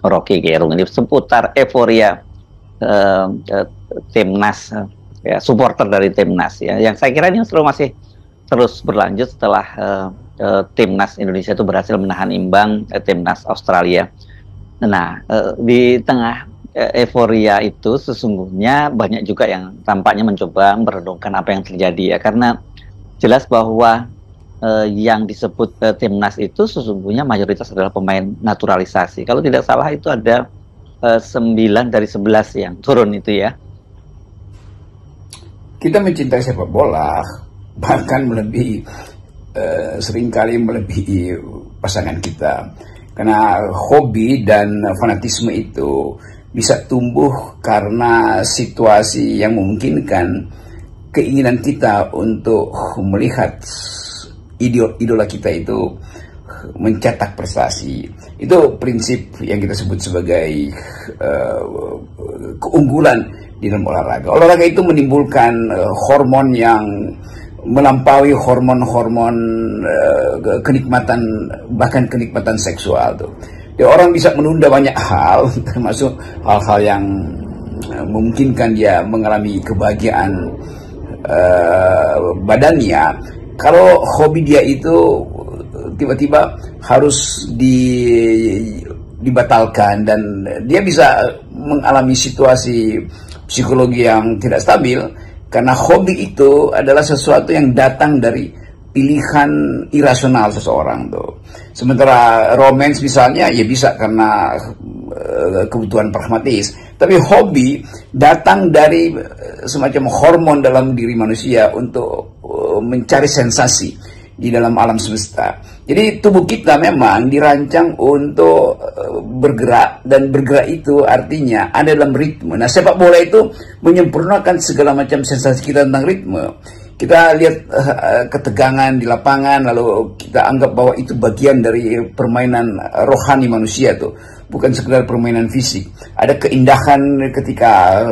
Rocky Gerung ini seputar euforia timnas, ya, supporter dari timnas, ya, yang saya kira ini masih terus berlanjut setelah timnas Indonesia itu berhasil menahan imbang timnas Australia. Nah, di tengah euforia itu sesungguhnya banyak juga yang tampaknya mencoba merenungkan apa yang terjadi, ya, karena jelas bahwa yang disebut timnas itu sesungguhnya mayoritas adalah pemain naturalisasi. Kalau tidak salah itu ada 9 dari 11 yang turun itu, ya. Kita mencintai sepak bola, bahkan melebihi, seringkali melebihi pasangan kita. Karena hobi dan fanatisme itu bisa tumbuh karena situasi yang memungkinkan keinginan kita untuk melihat idola kita itu mencetak prestasi. Itu prinsip yang kita sebut sebagai keunggulan di dalam olahraga. Olahraga itu menimbulkan hormon yang melampaui hormon-hormon kenikmatan, bahkan kenikmatan seksual tuh. Dia orang bisa menunda banyak hal, termasuk hal-hal yang memungkinkan dia mengalami kebahagiaan badannya. Kalau hobi dia itu tiba-tiba harus dibatalkan, dan dia bisa mengalami situasi psikologi yang tidak stabil. Karena hobi itu adalah sesuatu yang datang dari pilihan irasional seseorang tuh. Sementara romance misalnya, ya bisa karena kebutuhan pragmatis. Tapi hobi datang dari semacam hormon dalam diri manusia untuk mencari sensasi di dalam alam semesta. Jadi tubuh kita memang dirancang untuk bergerak, dan bergerak itu artinya ada dalam ritme. Nah, sepak bola itu menyempurnakan segala macam sensasi kita tentang ritme. Kita lihat ketegangan di lapangan, lalu kita anggap bahwa itu bagian dari permainan rohani manusia tuh, bukan sekedar permainan fisik. Ada keindahan ketika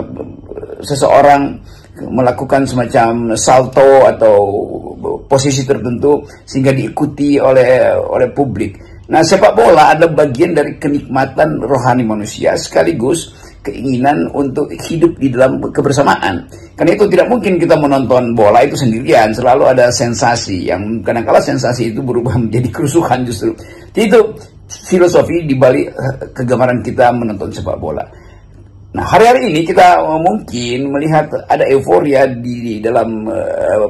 seseorang melakukan semacam salto atau posisi tertentu sehingga diikuti oleh publik. Nah, sepak bola adalah bagian dari kenikmatan rohani manusia sekaligus keinginan untuk hidup di dalam kebersamaan. Karena itu tidak mungkin kita menonton bola itu sendirian, selalu ada sensasi yang kadang-kala sensasi itu berubah menjadi kerusuhan justru. Jadi itu filosofi di balik kegemaran kita menonton sepak bola. Nah, hari-hari ini kita mungkin melihat ada euforia di dalam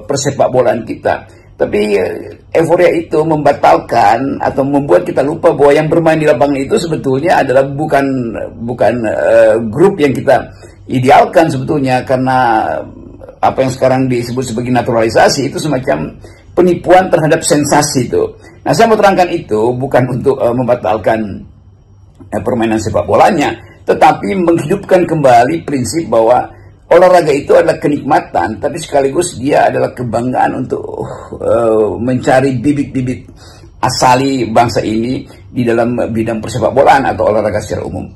persepak bolaan kita. Tapi euforia itu membatalkan atau membuat kita lupa bahwa yang bermain di lapangan itu sebetulnya adalah bukan grup yang kita idealkan sebetulnya. Karena apa yang sekarang disebut sebagai naturalisasi itu semacam penipuan terhadap sensasi itu. Nah, saya mau terangkan itu bukan untuk membatalkan permainan sepak bolanya, tetapi menghidupkan kembali prinsip bahwa olahraga itu adalah kenikmatan, tapi sekaligus dia adalah kebanggaan untuk mencari bibit-bibit asali bangsa ini di dalam bidang persepak bolaan atau olahraga secara umum.